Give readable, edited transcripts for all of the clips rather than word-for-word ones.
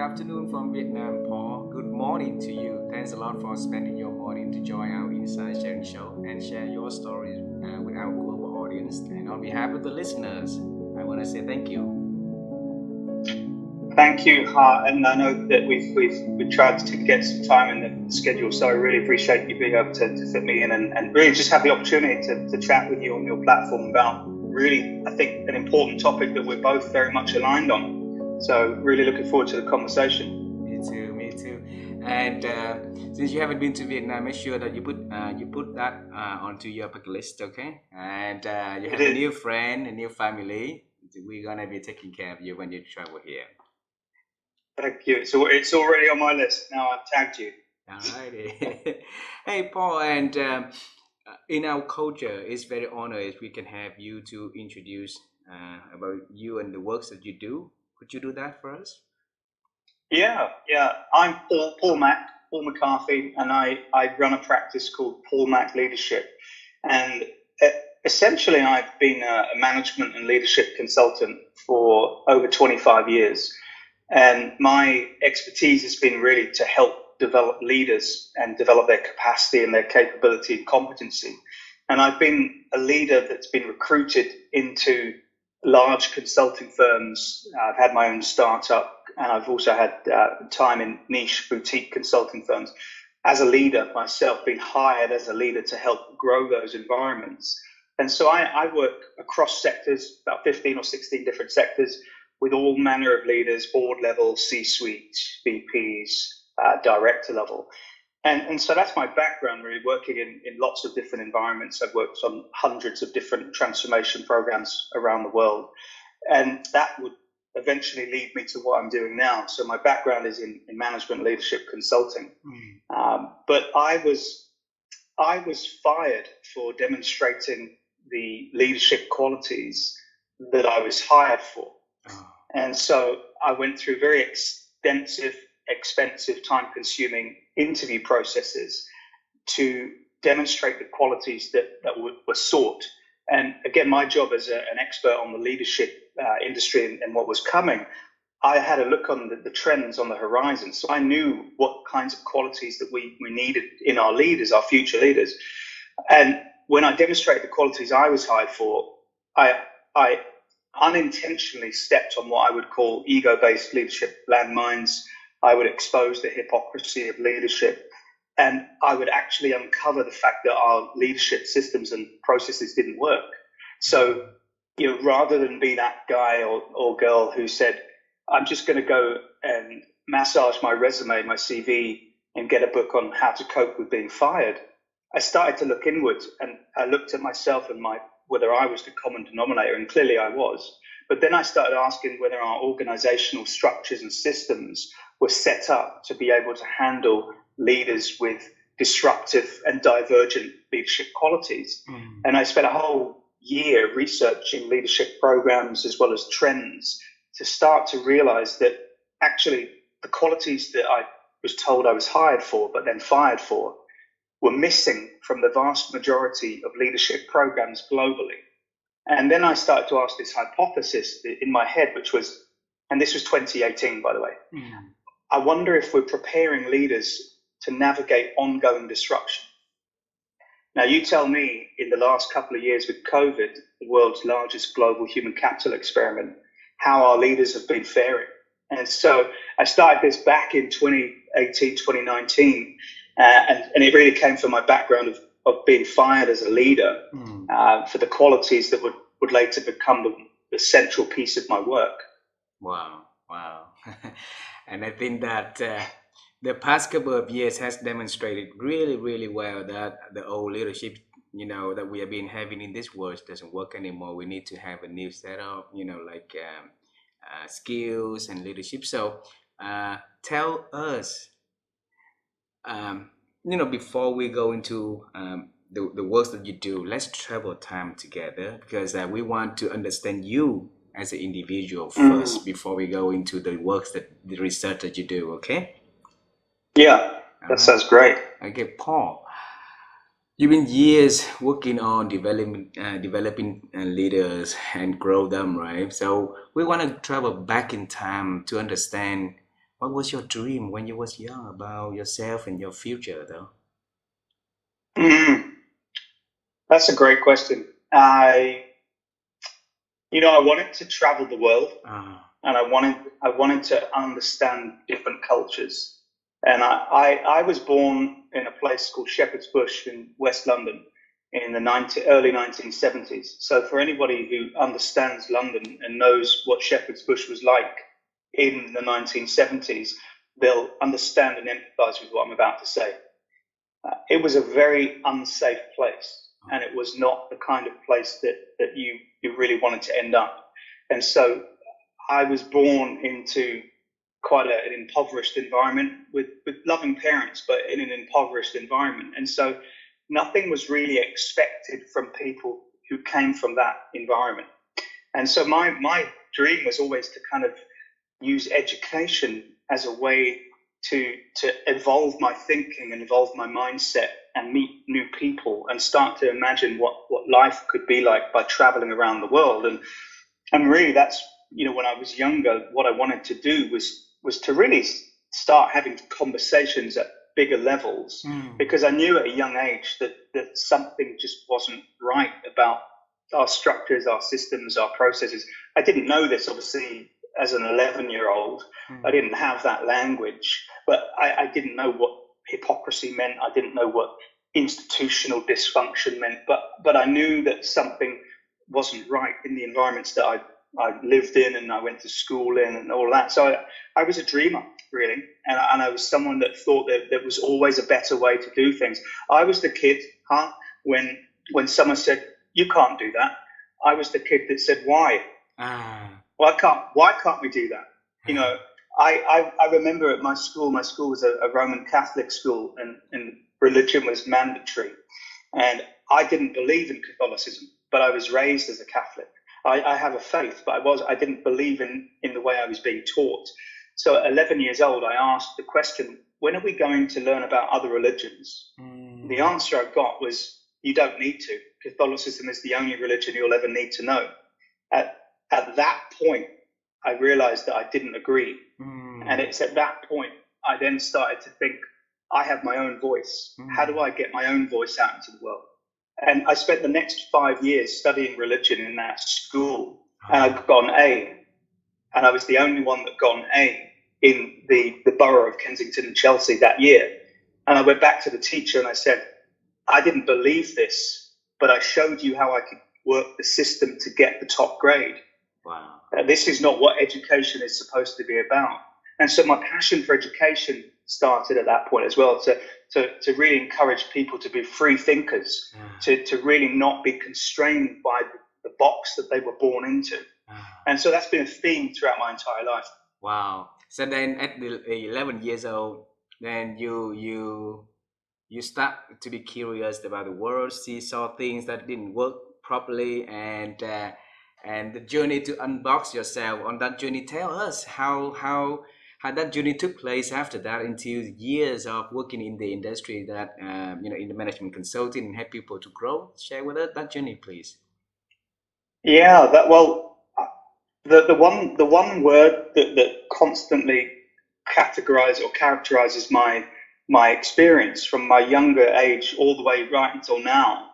afternoon from Vietnam, Paul. Good morning to you. Thanks a lot for spending your morning to join our Inside Sharing show and share your stories with our global audience. And on behalf of the listeners, I want to say thank you. Thank you, Ha. And I know that we've tried to get some time in the schedule, so I really appreciate you being able to fit me in and really just have the opportunity to chat with you on your platform about really, I think, an important topic that we're both very much aligned on. So really looking forward to the conversation. Me too. And since you haven't been to Vietnam, make sure that you put that onto your bucket list, okay? And you have a new friend, a new family. We're gonna be taking care of you when you travel here. Thank you. So it's already on my list. Now I've tagged you. Alrighty. Hey, Paul, and in our culture, it's very honored if we can have you to introduce about you and the works that you do. Could you do that for us? Yeah. I'm Paul McCarthy, and I run a practice called Paul Mac Leadership. And essentially, I've been a management and leadership consultant for over 25 years. And my expertise has been really to help develop leaders and develop their capacity and their capability and competency. And I've been a leader that's been recruited into large consulting firms. I've had my own startup, and I've also had time in niche boutique consulting firms. As a leader myself, been hired as a leader to help grow those environments. And so I work across sectors, about 15 or 16 different sectors, with all manner of leaders, board level, C-suite, VPs, director level. And so that's my background, really working in lots of different environments. I've worked on hundreds of different transformation programs around the world. And that would eventually lead me to what I'm doing now. So my background is in management leadership consulting. But I was fired for demonstrating the leadership qualities that I was hired for. And so I went through very extensive, expensive, time-consuming interview processes to demonstrate the qualities that were sought. And again, my job as an expert on the leadership industry and what was coming, I had a look on the trends on the horizon. So I knew what kinds of qualities that we needed in our leaders, our future leaders. And when I demonstrated the qualities I was hired for, I unintentionally stepped on what I would call ego-based leadership landmines. I would expose the hypocrisy of leadership, and I would actually uncover the fact that our leadership systems and processes didn't work. So, rather than be that guy or girl who said, I'm just going to go and massage my resume, my CV, and get a book on how to cope with being fired, I started to look inwards, and I looked at myself and whether I was the common denominator, and clearly I was. But then I started asking whether our organizational structures and systems were set up to be able to handle leaders with disruptive and divergent leadership qualities. And I spent a whole year researching leadership programs as well as trends to start to realize that actually the qualities that I was told I was hired for but then fired for were missing from the vast majority of leadership programs globally. And then I started to ask this hypothesis in my head, which was, and this was 2018, by the way, I wonder if we're preparing leaders to navigate ongoing disruption. Now, you tell me, in the last couple of years with COVID, the world's largest global human capital experiment, how our leaders have been faring. And so I started this back in 2018, 2019, and it really came from my background of being fired as a leader for the qualities that would later become the central piece of my work. Wow. And I think that the past couple of years has demonstrated really, really well that the old leadership, that we have been having in this world doesn't work anymore. We need to have a new setup, skills and leadership. So tell us, before we go into the works that you do, let's travel time together because we want to understand you as an individual first before we go into the research that you do, okay? Yeah, that sounds great. Okay, Paul, you've been years working on developing leaders and grow them, right? So we want to travel back in time to understand What was your dream when you was young about yourself and your future, though? Mm, that's a great question. I wanted to travel the world, Ah, and I wanted to understand different cultures. And I was born in a place called Shepherd's Bush in West London in the early 1970s. So for anybody who understands London and knows what Shepherd's Bush was like in the 1970s, they'll understand and empathise with what I'm about to say. It was a very unsafe place, and it was not the kind of place that you really wanted to end up. And so I was born into quite an impoverished environment with loving parents, but in an impoverished environment. And so nothing was really expected from people who came from that environment. And so my dream was always to kind of use education as a way to evolve my thinking and evolve my mindset and meet new people and start to imagine what life could be like by traveling around the world. And really that's, when I was younger, what I wanted to do was to really start having conversations at bigger levels, because I knew at a young age that something just wasn't right about our structures, our systems, our processes. I didn't know this, obviously, as an 11-year-old. I didn't have that language, but I didn't know what hypocrisy meant. I didn't know what institutional dysfunction meant, but I knew that something wasn't right in the environments that I lived in and I went to school in and all that. So I was a dreamer, really, and I was someone that thought that there was always a better way to do things. I was the kid, when someone said, "You can't do that," I was the kid that said, "Why? ah, Why can't we do that?" You know, I remember at my school was a Roman Catholic school, and religion was mandatory. And I didn't believe in Catholicism, but I was raised as a Catholic. I have a faith, but I didn't believe in the way I was being taught. So at 11 years old, I asked the question, when are we going to learn about other religions? The answer I got was, you don't need to. Catholicism is the only religion you'll ever need to know. At that point, I realized that I didn't agree. And it's at that point I then started to think, I have my own voice. How do I get my own voice out into the world? And I spent the next 5 years studying religion in that school, and I got an A. And I was the only one that got an A in the borough of Kensington and Chelsea that year. And I went back to the teacher and I said, I didn't believe this, but I showed you how I could work the system to get the top grade. wow. This is not what education is supposed to be about. And so my passion for education started at that point as well, to really encourage people to be free thinkers, to really not be constrained by the box that they were born into. And so that's been a theme throughout my entire life. Wow. So then at the 11 years old, then you start to be curious about the world, saw things that didn't work properly, and the journey to unbox yourself on that journey. Tell us how that journey took place after that into years of working in the industry that in the management consulting and help people to grow. Share with us that journey, please. Yeah, the one word that constantly categorize or characterizes my experience from my younger age all the way right until now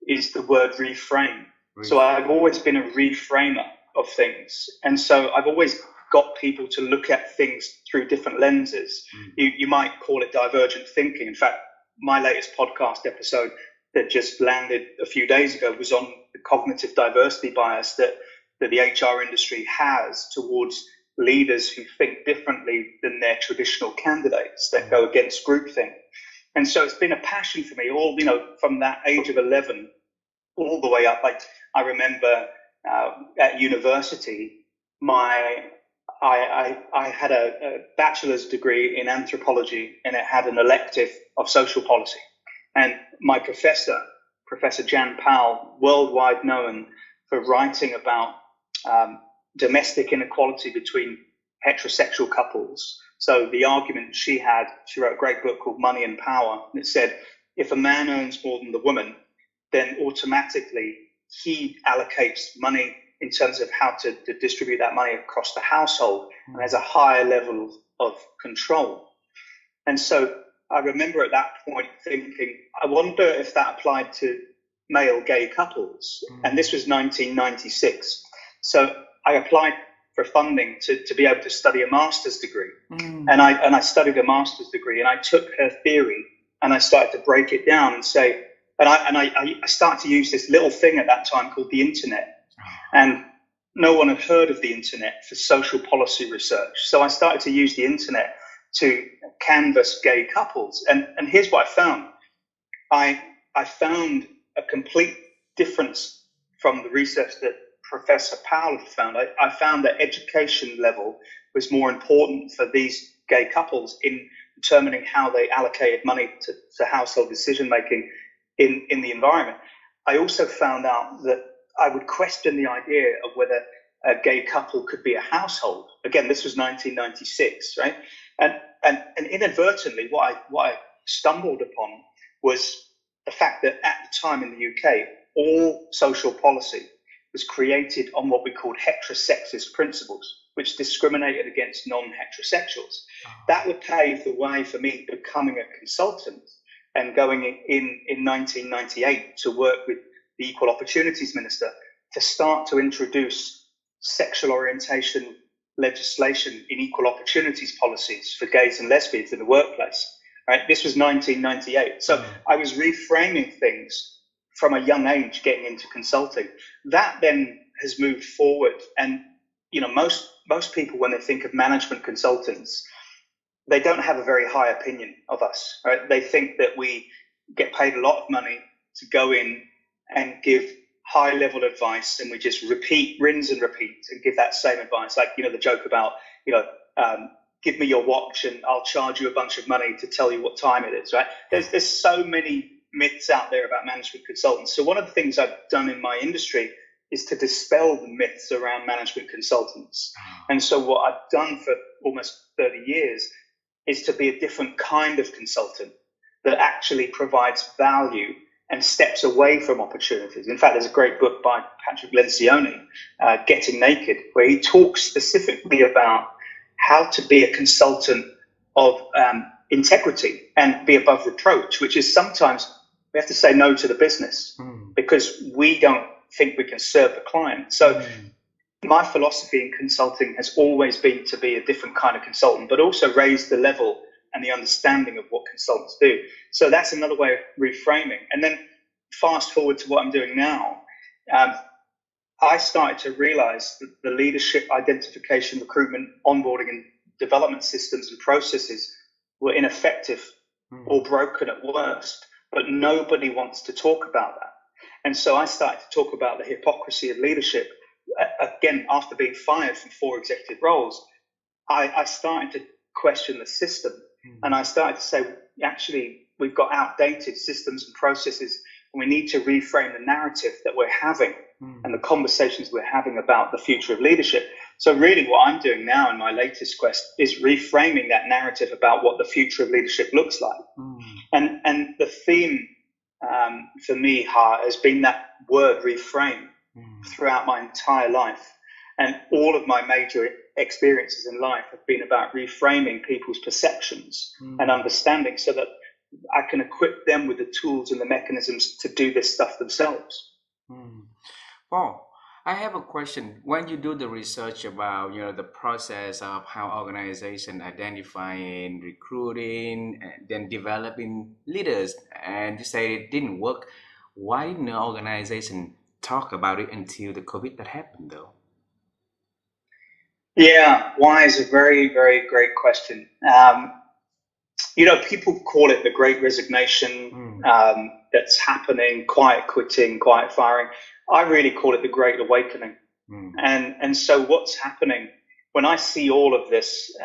is the word reframe. So I've always been a reframer of things, and so I've always got people to look at things through different lenses. You might call it divergent thinking. In fact, my latest podcast episode that just landed a few days ago was on the cognitive diversity bias that the HR industry has towards leaders who think differently than their traditional candidates that go against groupthink. And so it's been a passion for me from that age of 11 all the way up. Like I remember at university, I had a bachelor's degree in anthropology, and it had an elective of social policy. And my Professor Jan Powell, worldwide known for writing about domestic inequality between heterosexual couples. So the argument she wrote a great book called Money and Power, and it said, if a man earns more than the woman, then automatically he allocates money in terms of how to distribute that money across the household, and there's a higher level of control. And so I remember at that point thinking, I wonder if that applied to male gay couples. And this was 1996. So I applied for funding to be able to study a master's degree. And I studied a master's degree, and I took her theory and I started to break it down and say, I started to use this little thing at that time called the internet. And no one had heard of the internet for social policy research. So I started to use the internet to canvass gay couples. And here's what I found. I found a complete difference from the research that Professor Powell had found. I found that education level was more important for these gay couples in determining how they allocated money to household decision making in the environment. I also found out that I would question the idea of whether a gay couple could be a household. Again, this was 1996, right? And inadvertently, what I stumbled upon was the fact that at the time in the UK, all social policy was created on what we called heterosexist principles, which discriminated against non-heterosexuals. That would pave the way for me becoming a consultant and going in 1998 to work with the Equal Opportunities Minister to start to introduce sexual orientation legislation in equal opportunities policies for gays and lesbians in the workplace. Right? This was 1998. So I was reframing things from a young age getting into consulting. That then has moved forward. And most people, when they think of management consultants, they don't have a very high opinion of us. Right? They think that we get paid a lot of money to go in and give high level advice, and we just rinse and repeat and give that same advice. Like, the joke about, give me your watch and I'll charge you a bunch of money to tell you what time it is, right? There's so many myths out there about management consultants. So one of the things I've done in my industry is to dispel the myths around management consultants. And so what I've done for almost 30 years is to be a different kind of consultant that actually provides value and steps away from opportunities. In fact, there's a great book by Patrick Lencioni, Getting Naked, where he talks specifically about how to be a consultant of integrity and be above reproach, which is sometimes we have to say no to the business because we don't think we can serve the client. So my philosophy in consulting has always been to be a different kind of consultant, but also raise the level and the understanding of what consultants do. So that's another way of reframing. And then fast forward to what I'm doing now, I started to realize that the leadership identification, recruitment, onboarding, and development systems and processes were ineffective or broken at worst, but nobody wants to talk about that. And so I started to talk about the hypocrisy of leadership. Again, after being fired from 4 executive roles, I started to question the system. And I started to say, actually, we've got outdated systems and processes, and we need to reframe the narrative that we're having and the conversations we're having about the future of leadership. So really what I'm doing now in my latest quest is reframing that narrative about what the future of leadership looks like. And the theme for me, has been that word reframe throughout my entire life. And all of my major experiences in life have been about reframing people's perceptions and understanding so that I can equip them with the tools and the mechanisms to do this stuff themselves. Paul, I have a question. When you do the research about the process of how organization identifying, recruiting, and then developing leaders, and you say it didn't work, why didn't the organization talk about it until the COVID that happened, though? Yeah, why is a very, very great question. People call it the Great Resignation that's happening, quiet quitting, quiet firing. I really call it the Great Awakening. And so what's happening when I see all of this,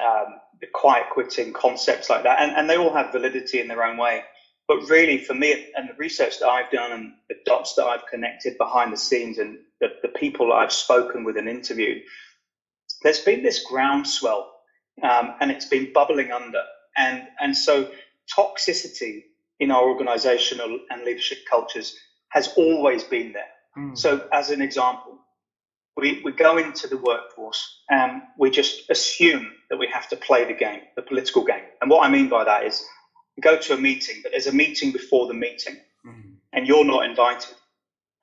the quiet quitting concepts like that, and they all have validity in their own way. But really, for me, and the research that I've done and the dots that I've connected behind the scenes and the people that I've spoken with and interviewed, there's been this groundswell and it's been bubbling under. And so toxicity in our organizational and leadership cultures has always been there. So as an example, we go into the workforce and we just assume that we have to play the game, the political game. And what I mean by that is you go to a meeting, but there's a meeting before the meeting and you're not invited,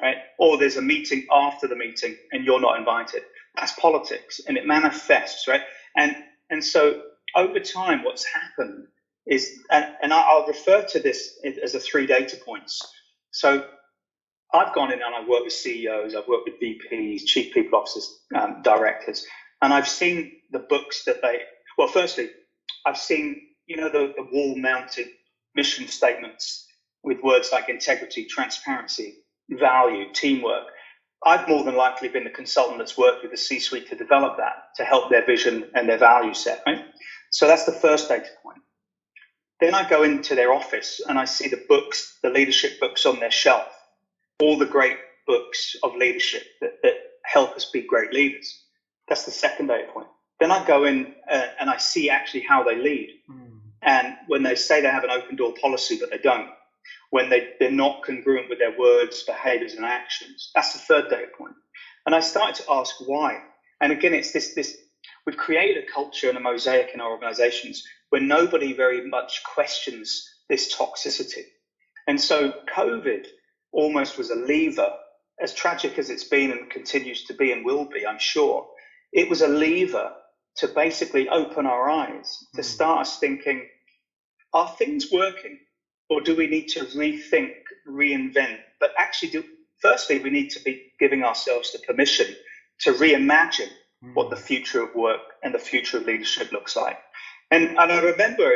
right? Or there's a meeting after the meeting and you're not invited. That's politics, and it manifests, right? And so over time, what's happened is, and I'll refer to this as the 3 data points. So I've gone in and I've worked with CEOs, I've worked with VPs, chief people officers, directors, and I've seen the books that well, firstly, I've seen, the wall-mounted mission statements with words like integrity, transparency, value, teamwork. I've more than likely been the consultant that's worked with the C-suite to develop that, to help their vision and their value set, right? So that's the first data point. Then I go into their office and I see the books, the leadership books on their shelf, all the great books of leadership that help us be great leaders. That's the second data point. Then I go in and I see actually how they lead. And when they say they have an open door policy, but they don't, when they're not congruent with their words, behaviors, and actions, that's the third data point. And I started to ask why. And again, it's this we've created a culture and a mosaic in our organizations where nobody very much questions this toxicity. And so COVID almost was a lever, as tragic as it's been and continues to be and will be, I'm sure. It was a lever to basically open our eyes, to start us thinking, are things working? Or do we need to rethink, reinvent? But actually, firstly, we need to be giving ourselves the permission to reimagine what the future of work and the future of leadership looks like. And I remember,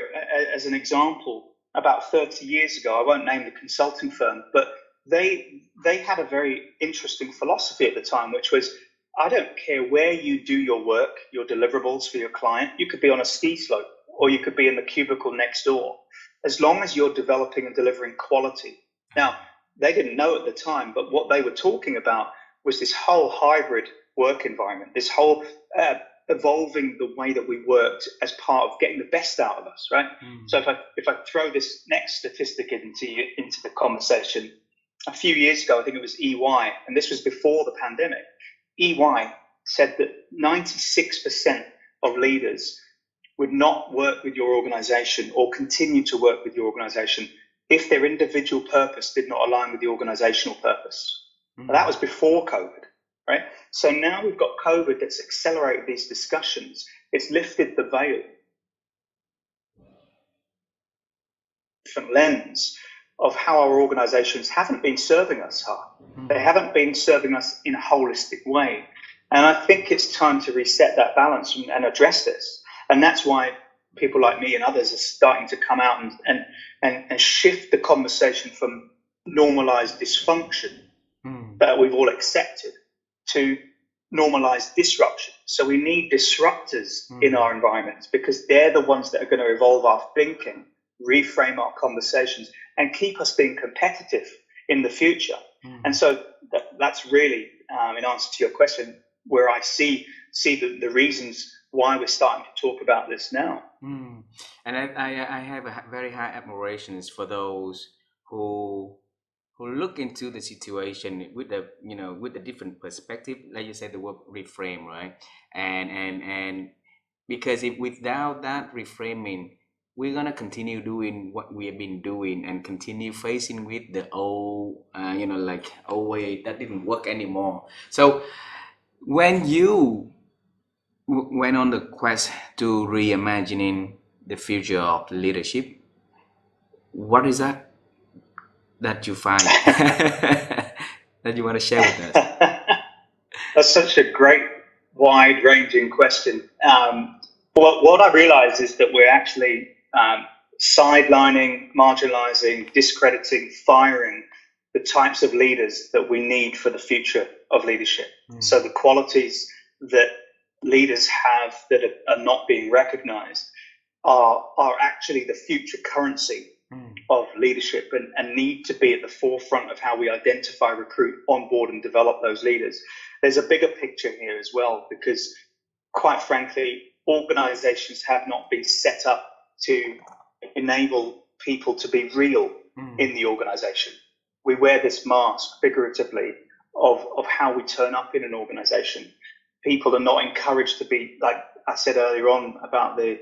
as an example, about 30 years ago, I won't name the consulting firm, but they had a very interesting philosophy at the time, which was, I don't care where you do your work, your deliverables for your client. You could be on a ski slope or you could be in the cubicle next door, as long as you're developing and delivering quality. Now, they didn't know at the time, but what they were talking about was this whole hybrid work environment, this whole evolving the way that we worked as part of getting the best out of us, right? So if I throw this next statistic into the conversation, a few years ago, I think it was EY, and this was before the pandemic, EY said that 96% of leaders would not work with your organization or continue to work with your organization if their individual purpose did not align with the organizational purpose. That was before COVID, right? So now we've got COVID that's accelerated these discussions. It's lifted the veil, different lens of how our organizations haven't been serving us hard. They haven't been serving us in a holistic way. And I think it's time to reset that balance and address this. And that's why people like me and others are starting to come out and shift the conversation from normalized dysfunction that we've all accepted to normalized disruption. So we need disruptors in our environments because they're the ones that are going to evolve our thinking, reframe our conversations, and keep us being competitive in the future. And so that's really, in answer to your question, where I see the reasons why we're starting to talk about this now. And I have a very high admiration for those who look into the situation with the different perspective, like you said, the word reframe, right? And because without that reframing, we're gonna continue doing what we have been doing and continue facing with the old, old way that didn't work anymore. So when you went on the quest to reimagining the future of leadership, what is that you find that you want to share with us? That's such a great, wide-ranging question. What I realize is that we're actually sidelining, marginalizing, discrediting, firing the types of leaders that we need for the future of leadership. So the qualities that leaders have that are not being recognized are actually the future currency of leadership and need to be at the forefront of how we identify, recruit, onboard, and develop those leaders. There's a bigger picture here as well, because quite frankly, organizations have not been set up to enable people to be real in the organization. We wear this mask, figuratively, of how we turn up in an organization. people are not encouraged to be, like I said earlier on about the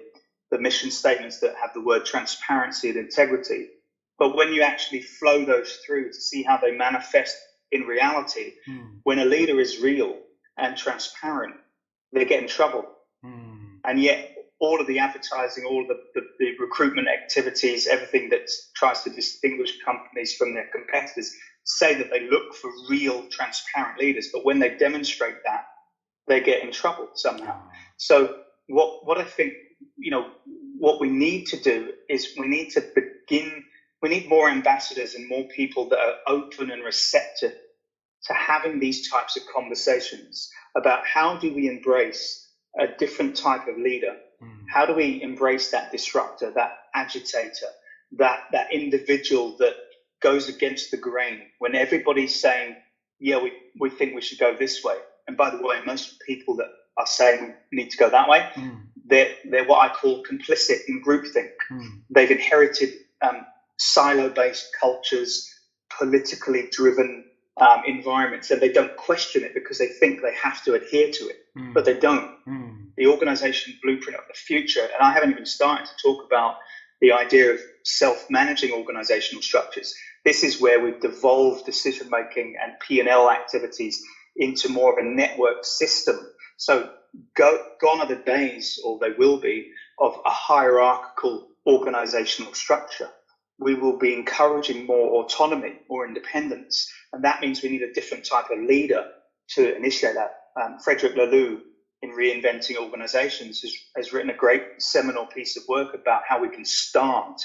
mission statements that have the word transparency and integrity. But when you actually flow those through to see how they manifest in reality, when a leader is real and transparent, they get in trouble. And yet all of the advertising, all of the recruitment activities, everything that tries to distinguish companies from their competitors, say that they look for real, transparent leaders. But when they demonstrate that, they get in trouble somehow. So what I think, what we need to do is we need more ambassadors and more people that are open and receptive to having these types of conversations about how do we embrace a different type of leader? How do we embrace that disruptor, that agitator, that individual that goes against the grain when everybody's saying, yeah, we think we should go this way. And by the way, most people that are saying we need to go that way, they're what I call complicit in groupthink. They've inherited silo-based cultures, politically driven environments, and they don't question it because they think they have to adhere to it, but they don't. The organization blueprint of the future, and I haven't even started to talk about the idea of self-managing organizational structures. This is where we've devolved decision-making and P&L activities into more of a network system. So gone are the days, or they will be, of a hierarchical organizational structure. We will be encouraging more autonomy or independence, and that means we need a different type of leader to initiate that. Frederick Laloux, in Reinventing Organizations, has written a great seminal piece of work about how we can start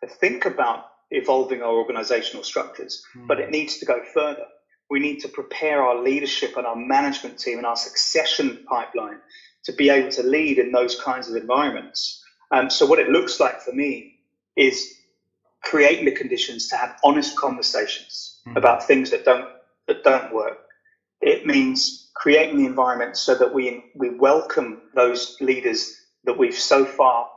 to think about evolving our organizational structures, but it needs to go further. We need to prepare our leadership and our management team and our succession pipeline to be able to lead in those kinds of environments. So what it looks like for me is creating the conditions to have honest conversations about things that don't work. It means creating the environment so that we welcome those leaders that we've so far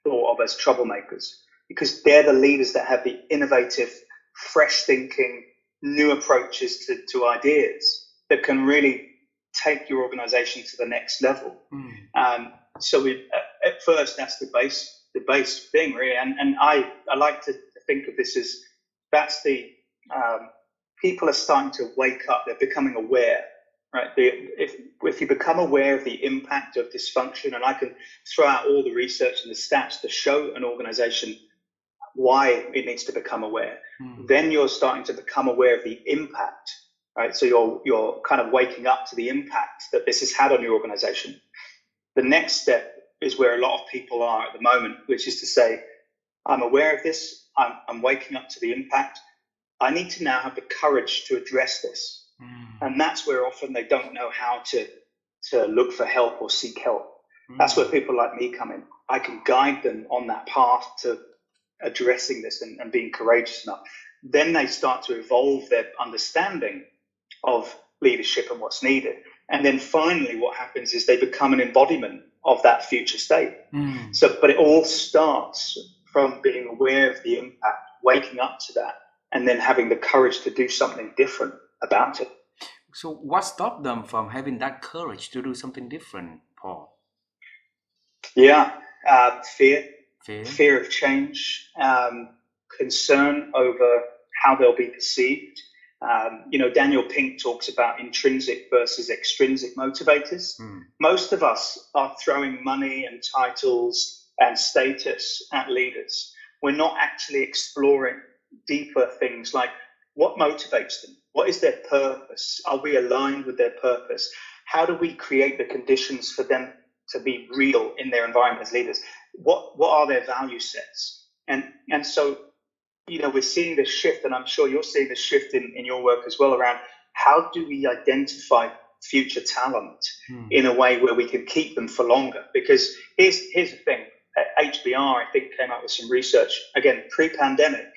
thought of as troublemakers, because they're the leaders that have the innovative, fresh thinking, new approaches to ideas that can really take your organization to the next level. So at first, that's the base thing, really. And I like to think of this as that's the people are starting to wake up. They're becoming aware, right? If you become aware of the impact of dysfunction, and I can throw out all the research and the stats to show an organization why it needs to become aware, then you're starting to become aware of the impact, right? So you're kind of waking up to the impact that this has had on your organization. The next step is where a lot of people are at the moment, which is to say, I'm aware of this, I'm waking up to the impact. I need to now have the courage to address this. And that's where often they don't know how to look for help or seek help. That's where people like me come in. I can guide them on that path to addressing this and being courageous enough. Then they start to evolve their understanding of leadership and what's needed. And then finally what happens is they become an embodiment of that future state. But it all starts from being aware of the impact, waking up to that, and then having the courage to do something different about it. So what stopped them from having that courage to do something different, Paul? Yeah, fear of change, concern over how they'll be perceived. Daniel Pink talks about intrinsic versus extrinsic motivators. Most of us are throwing money and titles and status at leaders. We're not actually exploring deeper things like what motivates them? What is their purpose? Are we aligned with their purpose? How do we create the conditions for them to be real in their environment as leaders? What are their value sets? And so, we're seeing this shift, and I'm sure you're seeing this shift in your work as well, around how do we identify future talent in a way where we can keep them for longer? Because here's the thing. HBR, I think, came out with some research, again, pre-pandemic,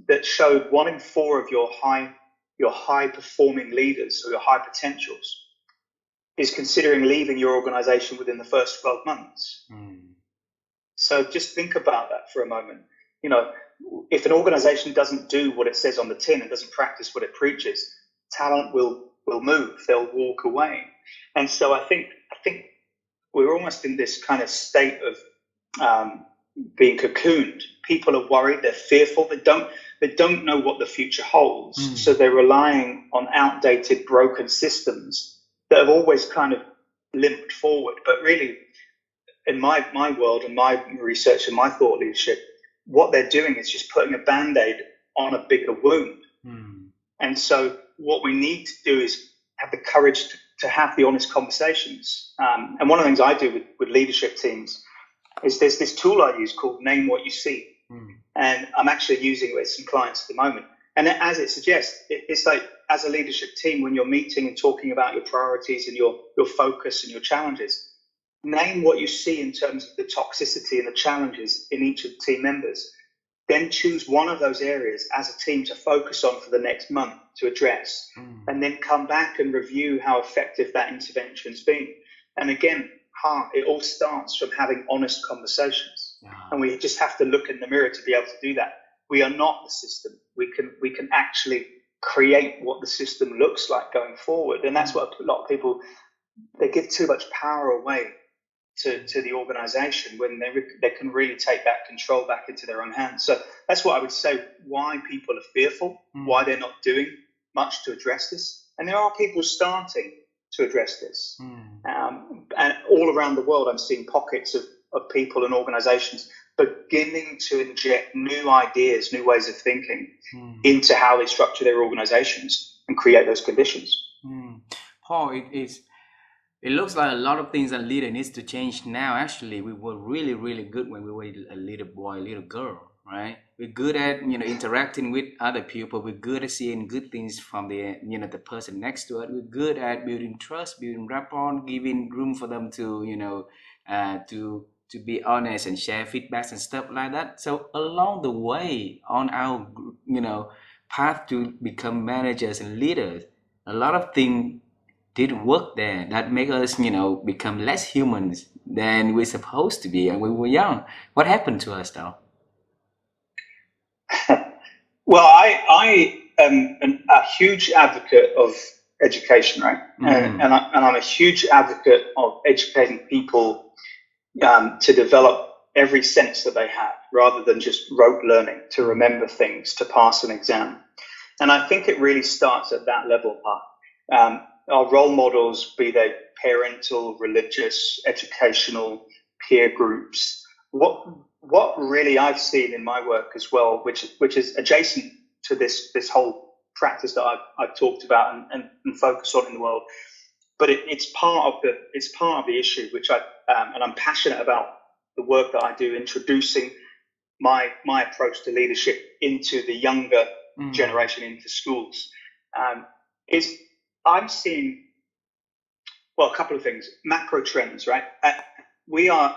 that showed 1 in 4 of your high performing leaders or your high potentials is considering leaving your organization within the first 12 months. So just think about that for a moment. If an organization doesn't do what it says on the tin and doesn't practice what it preaches, talent will will move, they'll walk away. And so I think we're almost in this kind of state of being cocooned. People are worried, they're fearful, they don't know what the future holds. So they're relying on outdated, broken systems that have always kind of limped forward. But really, in my world and my research and my thought leadership, what they're doing is just putting a band-aid on a bigger wound. And so what we need to do is have the courage to have the honest conversations. And one of the things I do with leadership teams is there's this tool I use called Name What You See. And I'm actually using it with some clients at the moment. And as it suggests, it's like, as a leadership team, when you're meeting and talking about your priorities and your focus and your challenges, name what you see in terms of the toxicity and the challenges in each of the team members. Then choose one of those areas as a team to focus on for the next month to address, and then come back and review how effective that intervention's been. And again, it all starts from having honest conversations. And we just have to look in the mirror to be able to do that. We are not the system. We can actually create what the system looks like going forward. And that's what a lot of people, they give too much power away to the organization when they can really take that control back into their own hands. So that's what I would say, why people are fearful, why they're not doing much to address this. And there are people starting to address this. And all around the world, I'm seeing pockets of people and organizations beginning to inject new ideas, new ways of thinking into how they structure their organizations and create those conditions. Paul, it looks like a lot of things a leader needs to change now. Actually, we were really, really good when we were a little boy, little girl, right? We're good at, interacting with other people. We're good at seeing good things from the person next to us. We're good at building trust, building rapport, giving room for them to, to be honest and share feedbacks and stuff like that. So along the way on our, path to become managers and leaders, a lot of things didn't work there. That make us, become less humans than we're supposed to be, and we were young. What happened to us, though? Well, I am a huge advocate of education, right? And I'm a huge advocate of educating people to develop every sense that they have, rather than just rote learning, to remember things, to pass an exam. And I think it really starts at that level. Our role models, be they parental, religious, educational, peer groups, what really I've seen in my work as well, which is adjacent to this whole practice that I've talked about and focus on in the world, but it's part of the issue, which and I'm passionate about the work that I do, introducing my approach to leadership into the younger generation, into schools. Is I'm seeing, well, a couple of things, macro trends, right? We are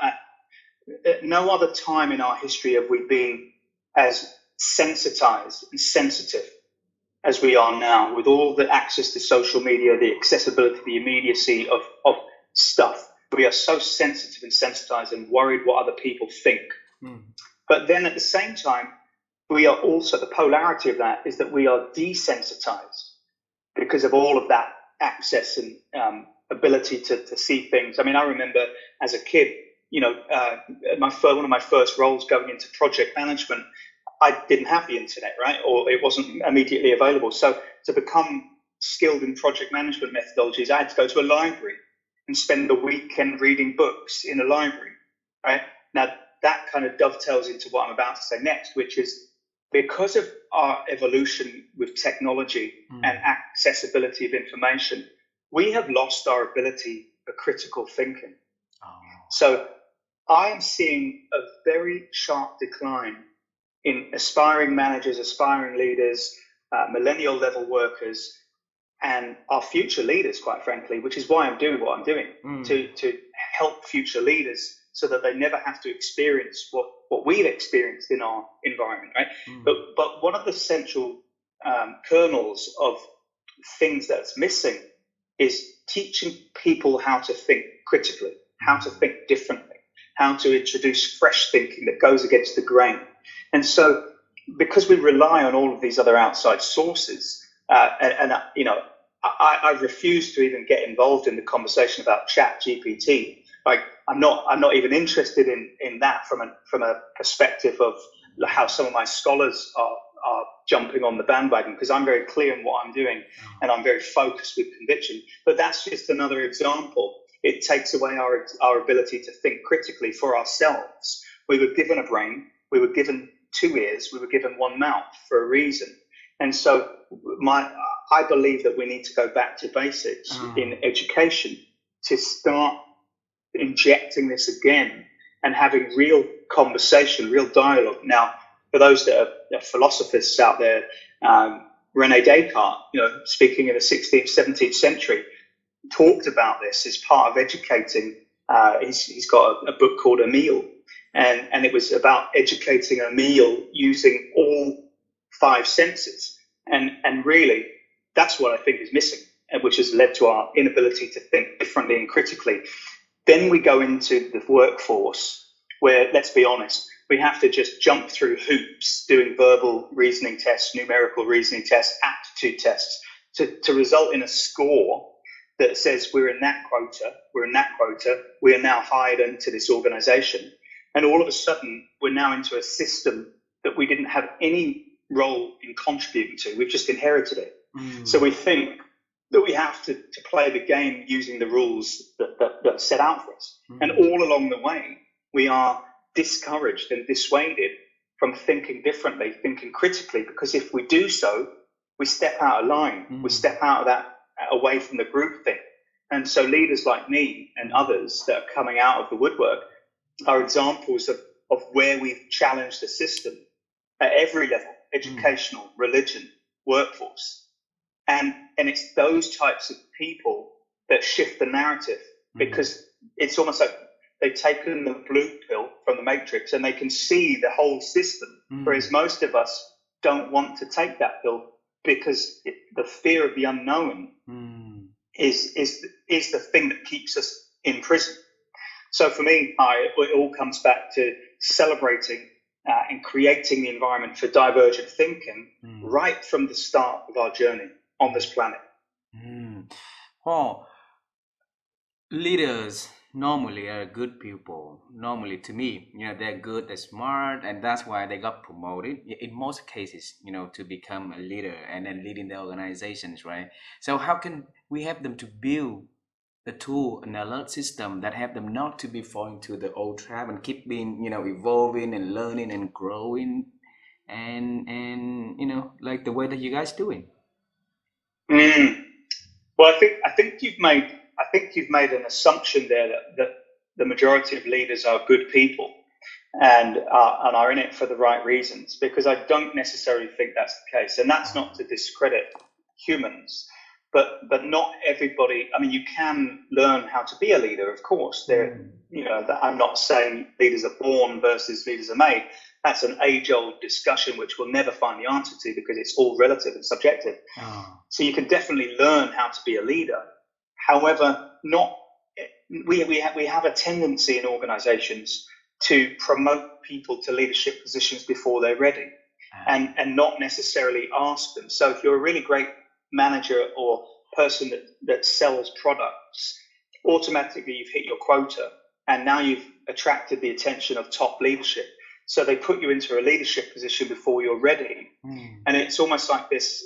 at no other time in our history have we been as sensitized and sensitive as we are now, with all the access to social media, the accessibility, the immediacy of stuff. We are so sensitive and sensitized and worried what other people think. But then at the same time, we are also, the polarity of that is that we are desensitized because of all of that access and ability to see things. I mean, I remember as a kid, one of my first roles going into project management, I didn't have the internet, right? Or it wasn't immediately available. So to become skilled in project management methodologies, I had to go to a library and spend the weekend reading books in a library, right? Now, that kind of dovetails into what I'm about to say next, which is, because of our evolution with technology and accessibility of information, we have lost our ability for critical thinking. So I am seeing a very sharp decline in aspiring managers, aspiring leaders, millennial level workers, and our future leaders, quite frankly, which is why I'm doing what I'm doing, to help future leaders so that they never have to experience what we've experienced in our environment, right? But one of the central kernels of things that's missing is teaching people how to think critically, how to think differently, how to introduce fresh thinking that goes against the grain. And so, because we rely on all of these other outside sources, I refuse to even get involved in the conversation about Chat GPT. Like I'm not even interested in that from a perspective of how some of my scholars are jumping on the bandwagon, because I'm very clear in what I'm doing and I'm very focused with conviction. But that's just another example. It takes away our ability to think critically for ourselves. We were given a brain, we were given 2 ears, we were given 1 mouth for a reason. And so I believe that we need to go back to basics in education to start injecting this again and having real conversation, real dialogue. Now, for those that are philosophers out there, Rene Descartes, speaking in the 16th, 17th century, talked about this as part of educating. He's got a book called Emile, and it was about educating Emile using all 5 senses. And really, that's what I think is missing, which has led to our inability to think differently and critically. Then we go into the workforce where, let's be honest, we have to just jump through hoops doing verbal reasoning tests, numerical reasoning tests, aptitude tests to result in a score that says we're in that quota, we are now hired into this organization. And all of a sudden, we're now into a system that we didn't have any role in contributing to. We've just inherited it. So we think that we have to play the game using the rules that are set out for us. And all along the way, we are discouraged and dissuaded from thinking differently, thinking critically, because if we do so, we step out of line, we step out of that, away from the group thing. And so leaders like me and others that are coming out of the woodwork are examples of where we've challenged the system at every level, educational, religion, workforce. And it's those types of people that shift the narrative, because it's almost like they've taken the blue pill from the Matrix and they can see the whole system, whereas most of us don't want to take that pill because the fear of the unknown is the thing that keeps us in prison. So for me, it all comes back to celebrating and creating the environment for divergent thinking right from the start of our journey on this planet. Well, leaders normally are good people. Normally, to me, they're good, they're smart, and that's why they got promoted in most cases, to become a leader and then leading the organizations, right? So how can we help them to build a tool, an alert system that help them not to be falling to the old trap and keep being, evolving and learning and growing, and like the way that you guys doing? Well, I think you've made an assumption there that the majority of leaders are good people and are in it for the right reasons, because I don't necessarily think that's the case. And that's not to discredit humans, but not everybody. I mean, you can learn how to be a leader, of course. I'm not saying leaders are born versus leaders are made. That's an age-old discussion which we'll never find the answer to, because it's all relative and subjective. So you can definitely learn how to be a leader. However, we have a tendency in organizations to promote people to leadership positions before they're ready, and not necessarily ask them. So if you're a really great manager or person that sells products, automatically you've hit your quota, and now you've attracted the attention of top leadership. So they put you into a leadership position before you're ready. And it's almost like this,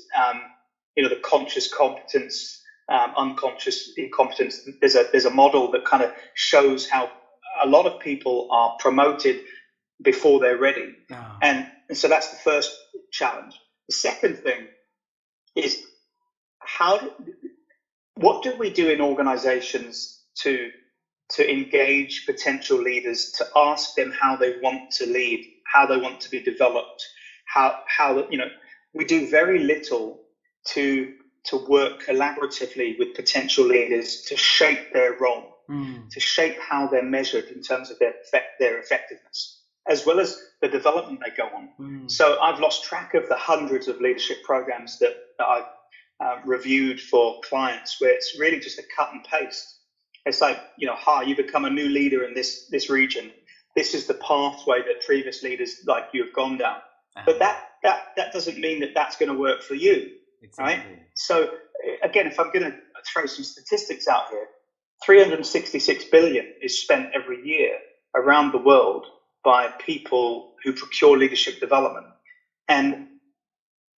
the conscious competence, unconscious incompetence. There's a model that kind of shows how a lot of people are promoted before they're ready. And so that's the first challenge. The second thing is what do we do in organizations to engage potential leaders, to ask them how they want to lead, how they want to be developed, how we do very little to work collaboratively with potential leaders to shape their role, to shape how they're measured in terms of their effectiveness, as well as the development they go on. So I've lost track of the hundreds of leadership programs that I've reviewed for clients, where it's really just a cut and paste. It's like, you become a new leader in this region. This is the pathway that previous leaders like you have gone down. But that doesn't mean that that's going to work for you, exactly. Right? So again, if I'm going to throw some statistics out here, 366 billion is spent every year around the world by people who procure leadership development, and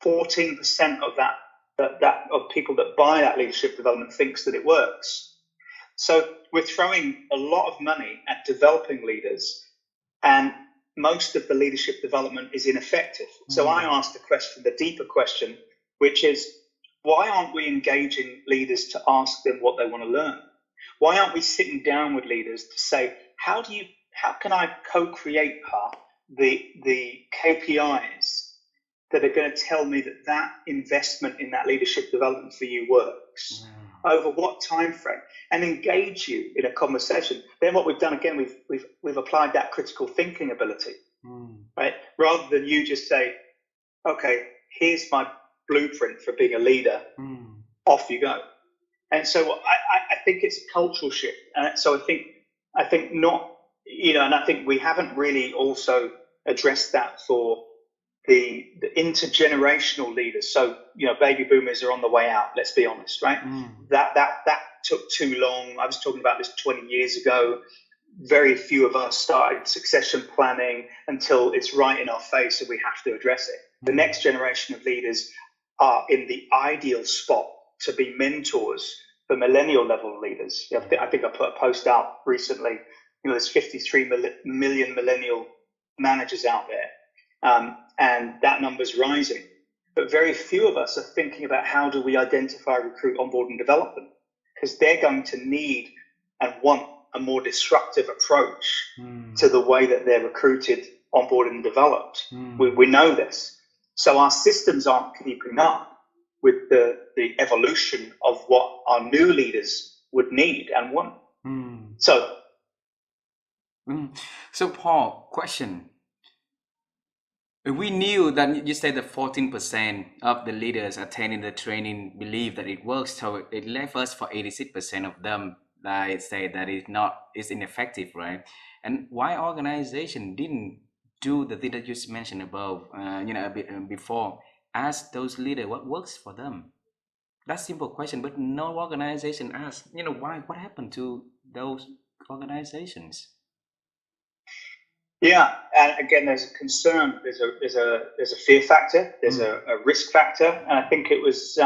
14% of that of people that buy that leadership development thinks that it works. So we're throwing a lot of money at developing leaders, and most of the leadership development is ineffective. So I asked the question, the deeper question, which is, why aren't we engaging leaders to ask them what they want to learn? Why aren't we sitting down with leaders to say, how can I co-create the KPIs that are going to tell me that investment in that leadership development for you works? Over what time frame? And engage you in a conversation. Then what we've done, again, we've applied that critical thinking ability, right? Rather than you just say, okay, here's my blueprint for being a leader, off you go. And so I think it's a cultural shift. And so I think not, and I think we haven't really also addressed that for the intergenerational leaders. So, baby boomers are on the way out, let's be honest, right? That took too long. I was talking about this 20 years ago. Very few of us started succession planning until it's right in our face and we have to address it. The next generation of leaders are in the ideal spot to be mentors for millennial level leaders. I think I put a post out recently. There's 53 million millennial managers out there. And that number's rising. But very few of us are thinking about how do we identify, recruit, onboard, and develop them, because they're going to need and want a more disruptive approach to the way that they're recruited, onboarded, and developed. We know this. So our systems aren't keeping up with the evolution of what our new leaders would need and want. So Paul, question. We knew that you said that 14% of the leaders attending the training believe that it works, so it left us for 86% of them that say that it's ineffective, right? And why organization didn't do the thing that you mentioned above, a bit before, ask those leaders what works for them? That's a simple question, but no organization asked, why? What happened to those organizations? Yeah, and again, there's a concern. There's a fear factor. There's a risk factor, and I think it was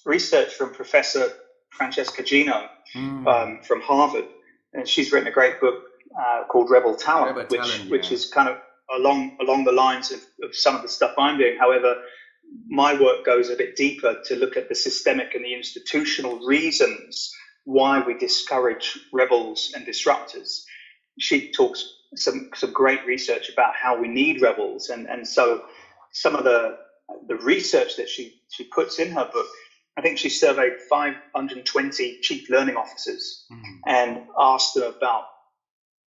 research from Professor Francesca Gino from Harvard, and she's written a great book called Rebel Talent, which is kind of along the lines of some of the stuff I'm doing. However, my work goes a bit deeper to look at the systemic and the institutional reasons why we discourage rebels and disruptors. She talks some great research about how we need rebels, and so some of the research that she puts in her book, I think she surveyed 520 chief learning officers and asked them about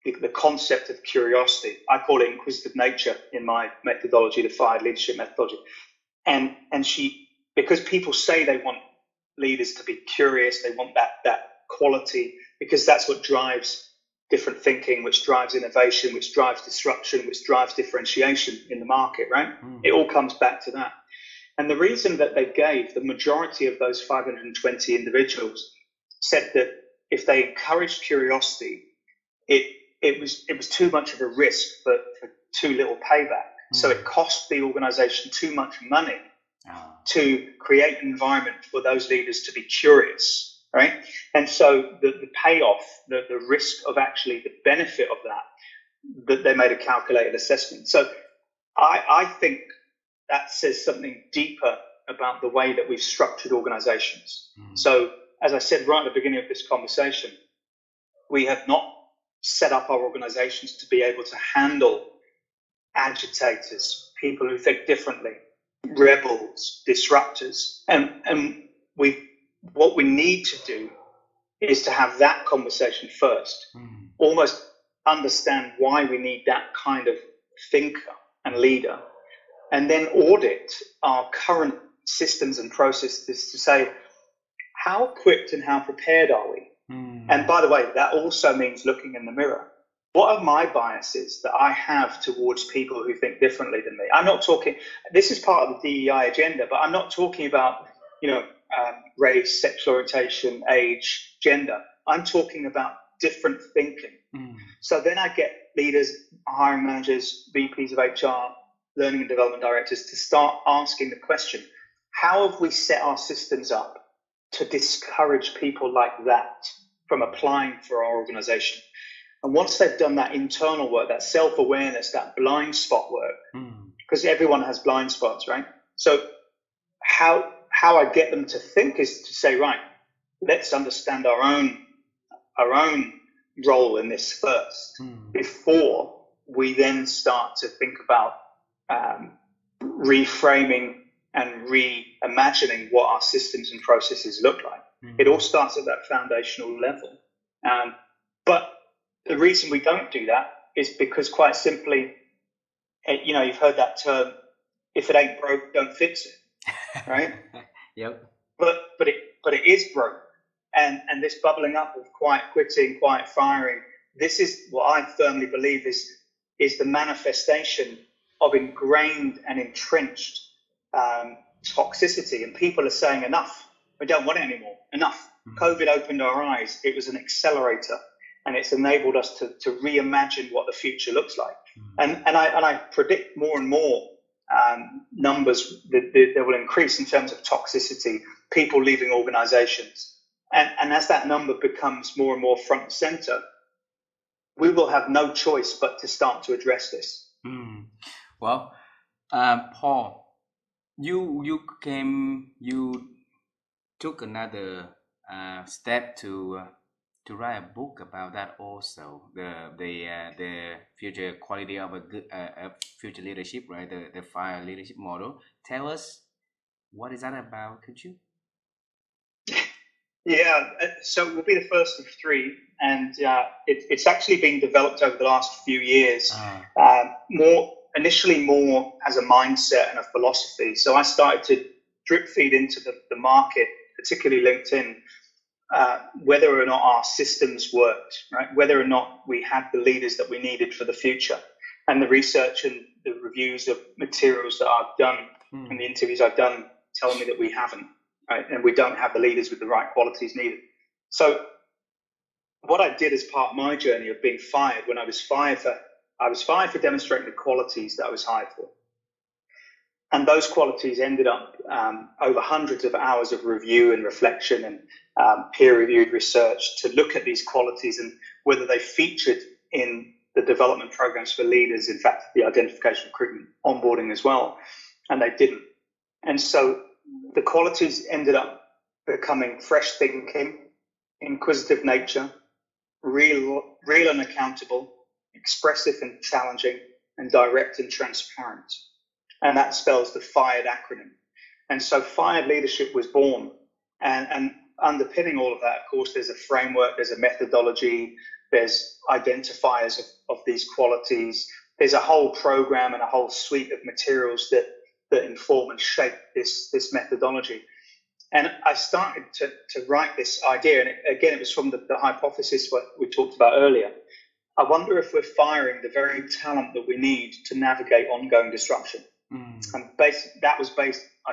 the concept of curiosity. I call it inquisitive nature in my methodology, the fired leadership methodology. And she, because people say they want leaders to be curious, they want that quality, because that's what drives different thinking, which drives innovation, which drives disruption, which drives differentiation in the market, right? It all comes back to that. And the reason that they gave, the majority of those 520 individuals said that if they encouraged curiosity, it was too much of a risk for too little payback. So it cost the organization too much money to create an environment for those leaders to be curious, right? And so the payoff, the risk of actually the benefit of that they made a calculated assessment. So I think that says something deeper about the way that we've structured organizations. So as I said right at the beginning of this conversation, we have not set up our organizations to be able to handle agitators, people who think differently, rebels, disruptors. And what we need to do is to have that conversation first, almost understand why we need that kind of thinker and leader, and then audit our current systems and processes to say, how equipped and how prepared are we? And by the way, that also means looking in the mirror. What are my biases that I have towards people who think differently than me? I'm not talking, this is part of the DEI agenda, but I'm not talking about, race, sexual orientation, age, gender. I'm talking about different thinking. So then I get leaders, hiring managers, VPs of HR, learning and development directors to start asking the question, how have we set our systems up to discourage people like that from applying for our organization? And once they've done that internal work, that self-awareness, that blind spot work, because everyone has blind spots, right? So how I get them to think is to say, right, let's understand our own role in this first before we then start to think about reframing and reimagining what our systems and processes look like. It all starts at that foundational level. But the reason we don't do that is because, quite simply, you've heard that term, if it ain't broke, don't fix it, right? Yep. But it is broke. And this bubbling up of quiet quitting, quiet firing, this is what I firmly believe is the manifestation of ingrained and entrenched toxicity. And people are saying, enough, we don't want it anymore, enough. COVID opened our eyes. It was an accelerator, and it's enabled us to reimagine what the future looks like. And I predict more and more numbers that will increase in terms of toxicity, people leaving organizations. And as that number becomes more and more front and center, we will have no choice but to start to address this. Well, Paul, you took another step to write a book about that also, the future quality of a good future leadership, right? The FIRE leadership model. Tell us, what is that about? Could you? Yeah, so we'll be the first of three, and it's actually been developed over the last few years. Initially more as a mindset and a philosophy. So I started to drip feed into the market, particularly LinkedIn, whether or not our systems worked, right? Whether or not we had the leaders that we needed for the future. And the research and the reviews of materials that I've done and the interviews I've done tell me that we haven't, right? And we don't have the leaders with the right qualities needed. So what I did as part of my journey of being fired, when I was fired for demonstrating the qualities that I was hired for. And those qualities ended up over hundreds of hours of review and reflection and peer-reviewed research to look at these qualities and whether they featured in the development programs for leaders, in fact, the identification, recruitment, onboarding as well, and they didn't. And so the qualities ended up becoming fresh thinking, inquisitive nature, real and accountable, expressive and challenging, and direct and transparent. And that spells the FIRED acronym. And so FIRED leadership was born. And underpinning all of that, of course, there's a framework, there's a methodology, there's identifiers of these qualities. There's a whole program and a whole suite of materials that inform and shape this methodology. And I started to write this idea. And it was from the hypothesis what we talked about earlier. I wonder if we're firing the very talent that we need to navigate ongoing disruption. And I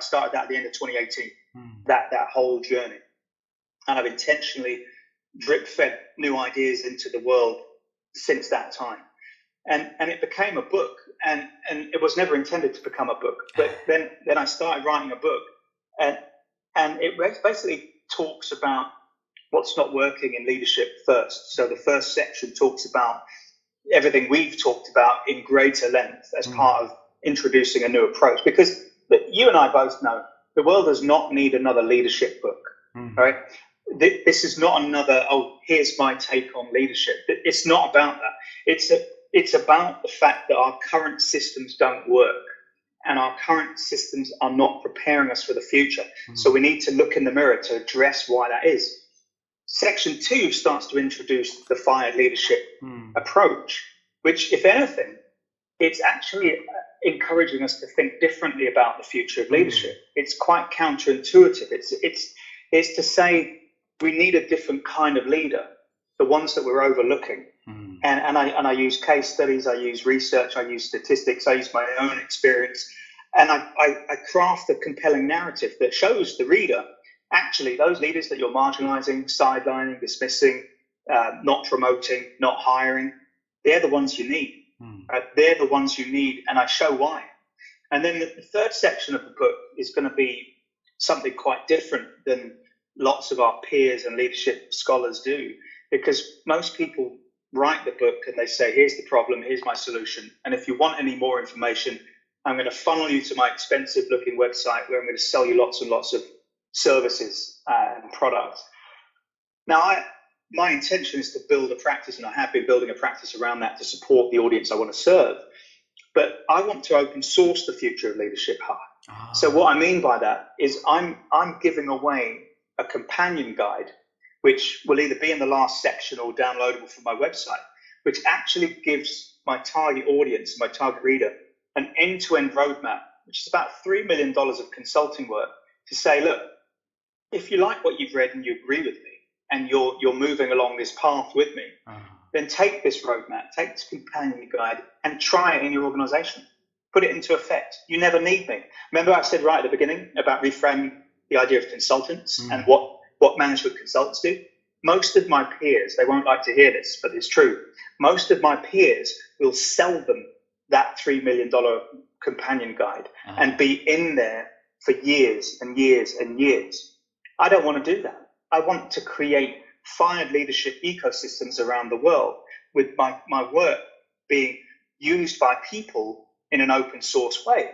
started that at the end of 2018, that whole journey. And I've intentionally drip fed new ideas into the world since that time. And it became a book, and it was never intended to become a book. But then I started writing a book, and it basically talks about what's not working in leadership first. So the first section talks about everything we've talked about in greater length as part of introducing a new approach. Because you and I both know the world does not need another leadership book, right? This is not another, here's my take on leadership. It's not about that. It's about the fact that our current systems don't work and our current systems are not preparing us for the future. So we need to look in the mirror to address why that is. Section 2 starts to introduce the FIRED leadership approach, which, if anything, it's actually encouraging us to think differently about the future of leadership. It's quite counterintuitive. It's to say we need a different kind of leader, the ones that we're overlooking. And I use case studies, I use research, I use statistics, I use my own experience, and I craft a compelling narrative that shows the reader actually those leaders that you're marginalizing, sidelining, dismissing, not promoting, not hiring, they're the ones you need. They're the ones you need, and I show why. And then the third section of the book is going to be something quite different than lots of our peers and leadership scholars do, because most people write the book and they say, here's the problem, here's my solution, and if you want any more information, I'm going to funnel you to my expensive looking website where I'm going to sell you lots and lots of services and products. Now, my intention is to build a practice, and I have been building a practice around that to support the audience I want to serve. But I want to open source the future of leadership hard. So what I mean by that is I'm giving away a companion guide, which will either be in the last section or downloadable from my website, which actually gives my target audience, my target reader, an end-to-end roadmap, which is about $3 million of consulting work, to say, look, if you like what you've read and you agree with me, and you're moving along this path with me, then take this roadmap, take this companion guide, and try it in your organization. Put it into effect. You never need me. Remember I said right at the beginning about reframing the idea of consultants and what management consultants do? Most of my peers, they won't like to hear this, but it's true. Most of my peers will sell them that $3 million companion guide and be in there for years and years and years. I don't want to do that. I want to create fired leadership ecosystems around the world with my work being used by people in an open source way.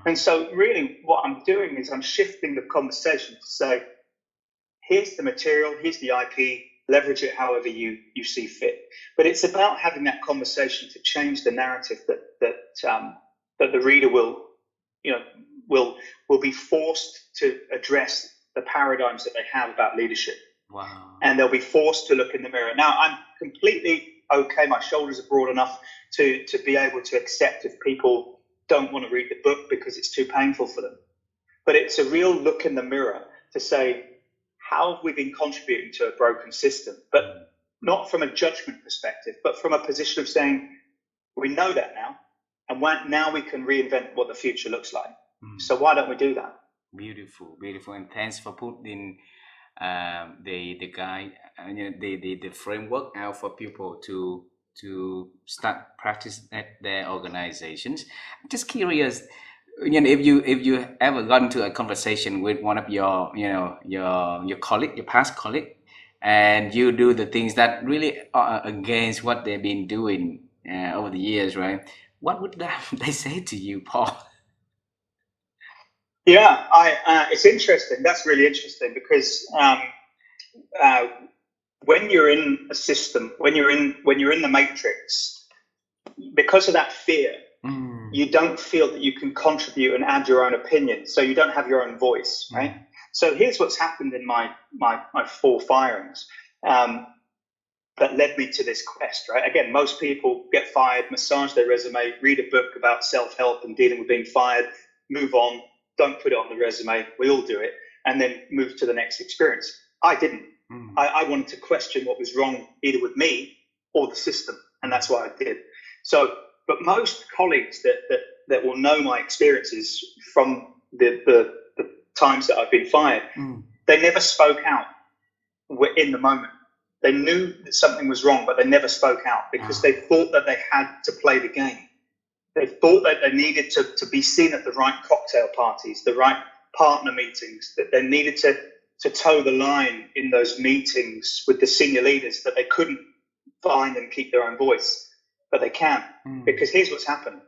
And so really what I'm doing is I'm shifting the conversation to say, here's the material, here's the IP, leverage it however you see fit. But it's about having that conversation to change the narrative that the reader will be forced to address the paradigms that they have about leadership. Wow. And they'll be forced to look in the mirror. Now, I'm completely okay. My shoulders are broad enough to be able to accept if people don't want to read the book because it's too painful for them. But it's a real look in the mirror to say, how have we been contributing to a broken system? But not from a judgment perspective, but from a position of saying, we know that now, and now we can reinvent what the future looks like. So why don't we do that? Beautiful, and thanks for putting the guide, the framework out for people to start practice at their organizations. I'm just curious, if you ever got into a conversation with one of your colleague, your past colleague, and you do the things that really are against what they've been doing over the years, right? What would they say to you, Paul? Yeah, it's interesting. That's really interesting because when you're in a system, when you're in the matrix, because of that fear, you don't feel that you can contribute and add your own opinion, so you don't have your own voice, right? So here's what's happened in my 4 firings that led me to this quest, right? Again, most people get fired, massage their resume, read a book about self-help and dealing with being fired, move on. Don't put it on the resume. We all do it, and then move to the next experience. I didn't. I wanted to question what was wrong either with me or the system, and that's what I did. So, but most colleagues that will know my experiences from the times that I've been fired, they never spoke out in the moment. They knew that something was wrong, but they never spoke out because they thought that they had to play the game. They thought that they needed to be seen at the right cocktail parties, the right partner meetings, that they needed to toe the line in those meetings with the senior leaders, that they couldn't find and keep their own voice, but they can. Because here's what's happened.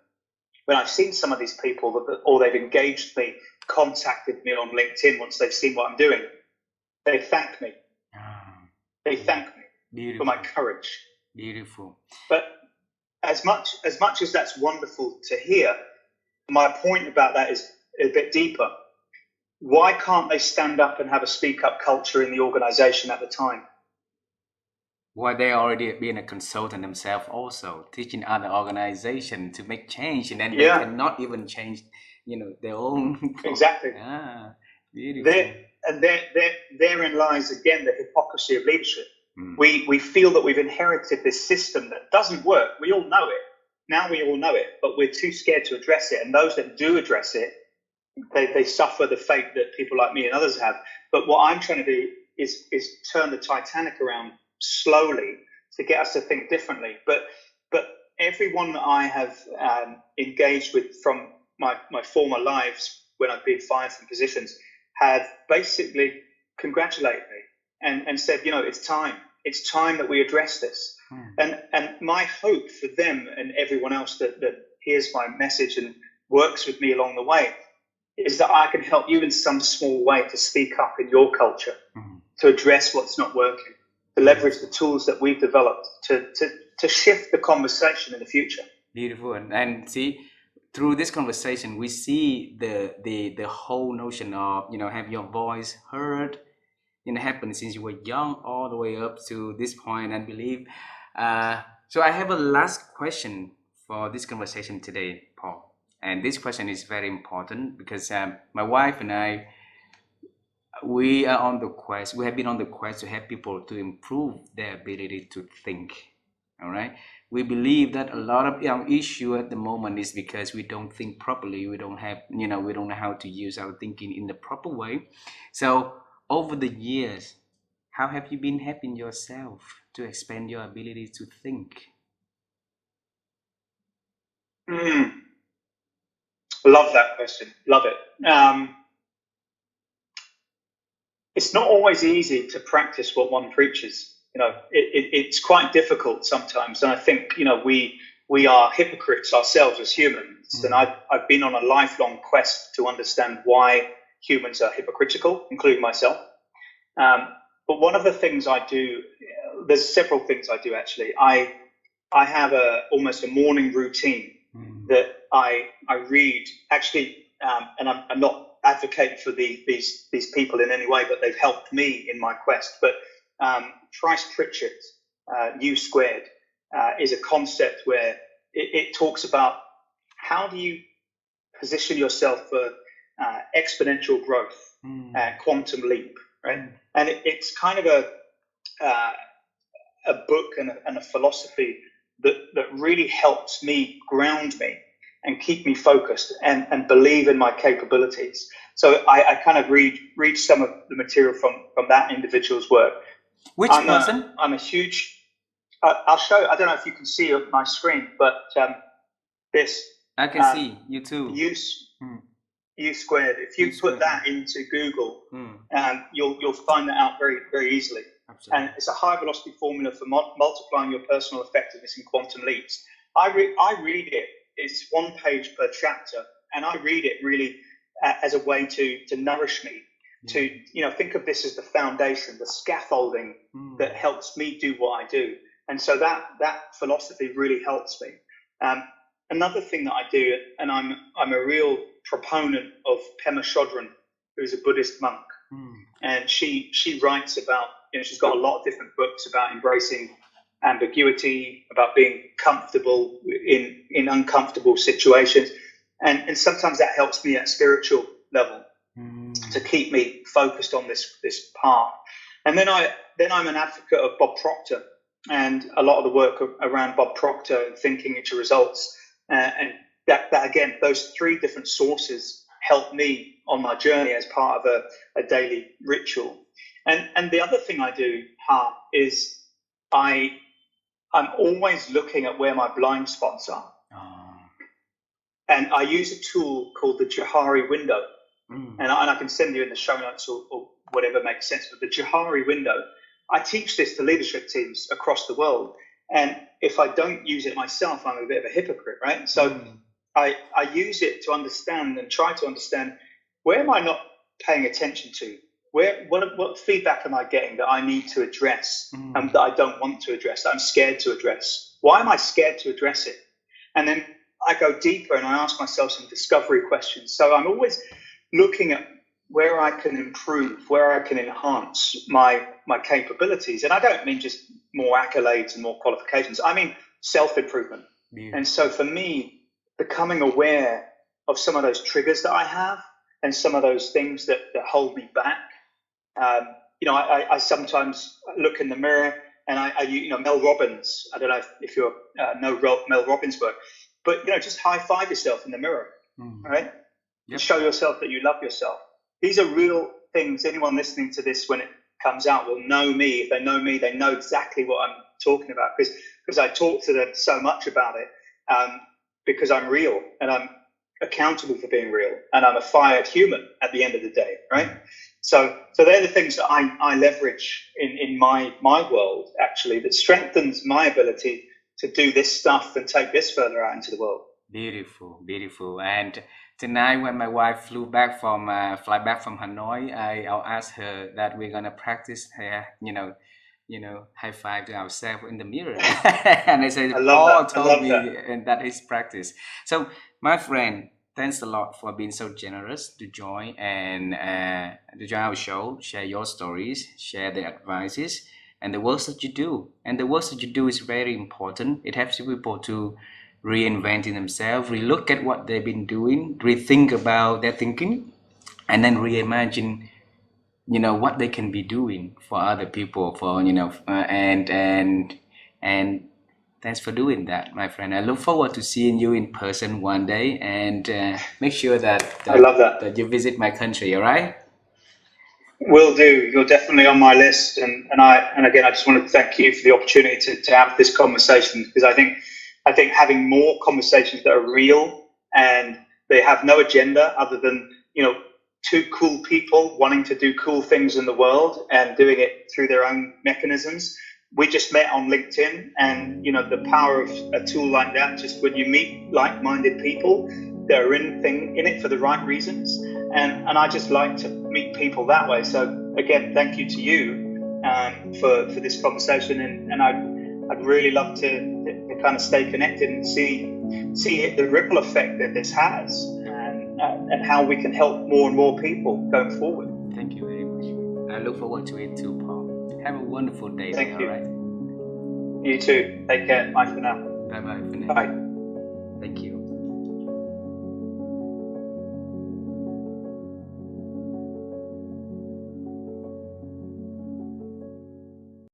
When I've seen some of these people, or they've engaged me, contacted me on LinkedIn once they've seen what I'm doing, they thank me. They thank me for my courage. Beautiful. But as much as that's wonderful to hear, my point about that is a bit deeper. Why can't they stand up and have a speak up culture in the organization at the time? Why they already been a consultant themselves, also teaching other organizations to make change, and then they cannot even change, their own. Exactly. Beautiful. Therein lies again the hypocrisy of leadership. We feel that we've inherited this system that doesn't work. We all know it. Now we all know it, but we're too scared to address it. And those that do address it, they suffer the fate that people like me and others have. But what I'm trying to do is turn the Titanic around slowly to get us to think differently. But everyone that I have engaged with from my former lives when I've been fired from positions have basically congratulated me and said, it's time. It's time that we address this. And my hope for them and everyone else that hears my message and works with me along the way is that I can help you in some small way to speak up in your culture, to address what's not working, to leverage the tools that we've developed to shift the conversation in the future. Beautiful. And see, through this conversation, we see the whole notion of, have your voice heard, happen since you were young all the way up to this point, I believe. So I have a last question for this conversation today, Paul. And this question is very important because my wife and I, we have been on the quest to help people to improve their ability to think. All right. We believe that a lot of our issue at the moment is because we don't think properly. We don't have, we don't know how to use our thinking in the proper way. So over the years, how have you been helping yourself to expand your ability to think? Love that question. Love it. It's not always easy to practice what one preaches. It's quite difficult sometimes. And I think, we are hypocrites ourselves as humans. And I've been on a lifelong quest to understand why humans are hypocritical, including myself. But one of the things I do, there's several things I do actually. I have almost a morning routine that I read actually, and I'm not advocating for these people in any way, but they've helped me in my quest. But Price Pritchard's U Squared is a concept where it talks about how do you position yourself for exponential growth, quantum leap, right? And it's kind of a book and a philosophy that really helps me ground me and keep me focused and believe in my capabilities. So I kind of read some of the material from that individual's work. Which person? I'm a huge. I'll show. I don't know if you can see on my screen, but this. I can see you too. U Squared. If you put that into Google, you'll find that out very, very easily. Absolutely. And it's a high velocity formula for multiplying your personal effectiveness in quantum leaps. I read it. It's one page per chapter, and I read it really as a way to nourish me. To think of this as the foundation, the scaffolding that helps me do what I do. And so that philosophy really helps me. Another thing that I do, and I'm a real proponent of Pema Chodron, who's a Buddhist monk, and she writes about, she's got a lot of different books about embracing ambiguity, about being comfortable in uncomfortable situations, and sometimes that helps me at a spiritual level to keep me focused on this path. And then I'm an advocate of Bob Proctor and a lot of the work around Bob Proctor and thinking into results. And that again, those three different sources help me on my journey as part of a daily ritual. And the other thing I do, is I'm always looking at where my blind spots are. And I use a tool called the Johari window. And I can send you in the show notes or whatever makes sense. But the Johari window, I teach this to leadership teams across the world. And if I don't use it myself, I'm a bit of a hypocrite, right? So I use it to understand and try to understand, where am I not paying attention to? What feedback am I getting that I need to address and that I don't want to address, that I'm scared to address? Why am I scared to address it? And then I go deeper and I ask myself some discovery questions. So I'm always looking at where I can improve, where I can enhance my capabilities. And I don't mean just more accolades and more qualifications. I mean self-improvement. Yeah. And so for me, becoming aware of some of those triggers that I have and some of those things that hold me back. I sometimes look in the mirror and I Mel Robbins, I don't know if you know Mel Robbins' work, but, just high five yourself in the mirror, right? Yep. Show yourself that you love yourself. These are real things, anyone listening to this when it comes out will know me. If they know me, they know exactly what I'm talking about, because I talk to them so much about it, because I'm real and I'm accountable for being real, and I'm a fired human at the end of the day, right? So they're the things that I leverage in my world, actually, that strengthens my ability to do this stuff and take this further out into the world. Beautiful, beautiful. And tonight, when my wife fly back from Hanoi, I'll ask her that we're gonna practice, high five to ourselves in the mirror. And I said, I love Paul that. I told love me, that. and that is practice. So, my friend, thanks a lot for being so generous to join and to join our show, share your stories, share the advices, and the works that you do. And the works that you do is very important. It helps people to reinventing themselves, relook at what they've been doing, rethink about their thinking, and then reimagine, what they can be doing for other people, for and thanks for doing that, my friend. I look forward to seeing you in person one day, and make sure that I love that. that you visit my country. All right? Will do. You're definitely on my list, and again, I just wanted to thank you for the opportunity to have this conversation, because I think having more conversations that are real and they have no agenda other than two cool people wanting to do cool things in the world and doing it through their own mechanisms. We just met on LinkedIn, and the power of a tool like that, just when you meet like-minded people that are in it for the right reasons, and I just like to meet people that way. So again, thank you to you for this conversation, and I'd really love to kind of stay connected and see the ripple effect that this has, and how we can help more and more people going forward. Thank you very much. I look forward to it too, Paul. Have a wonderful day. Thank you. All right? You too. Take care. Bye for now. Bye bye for now. Bye. Thank you.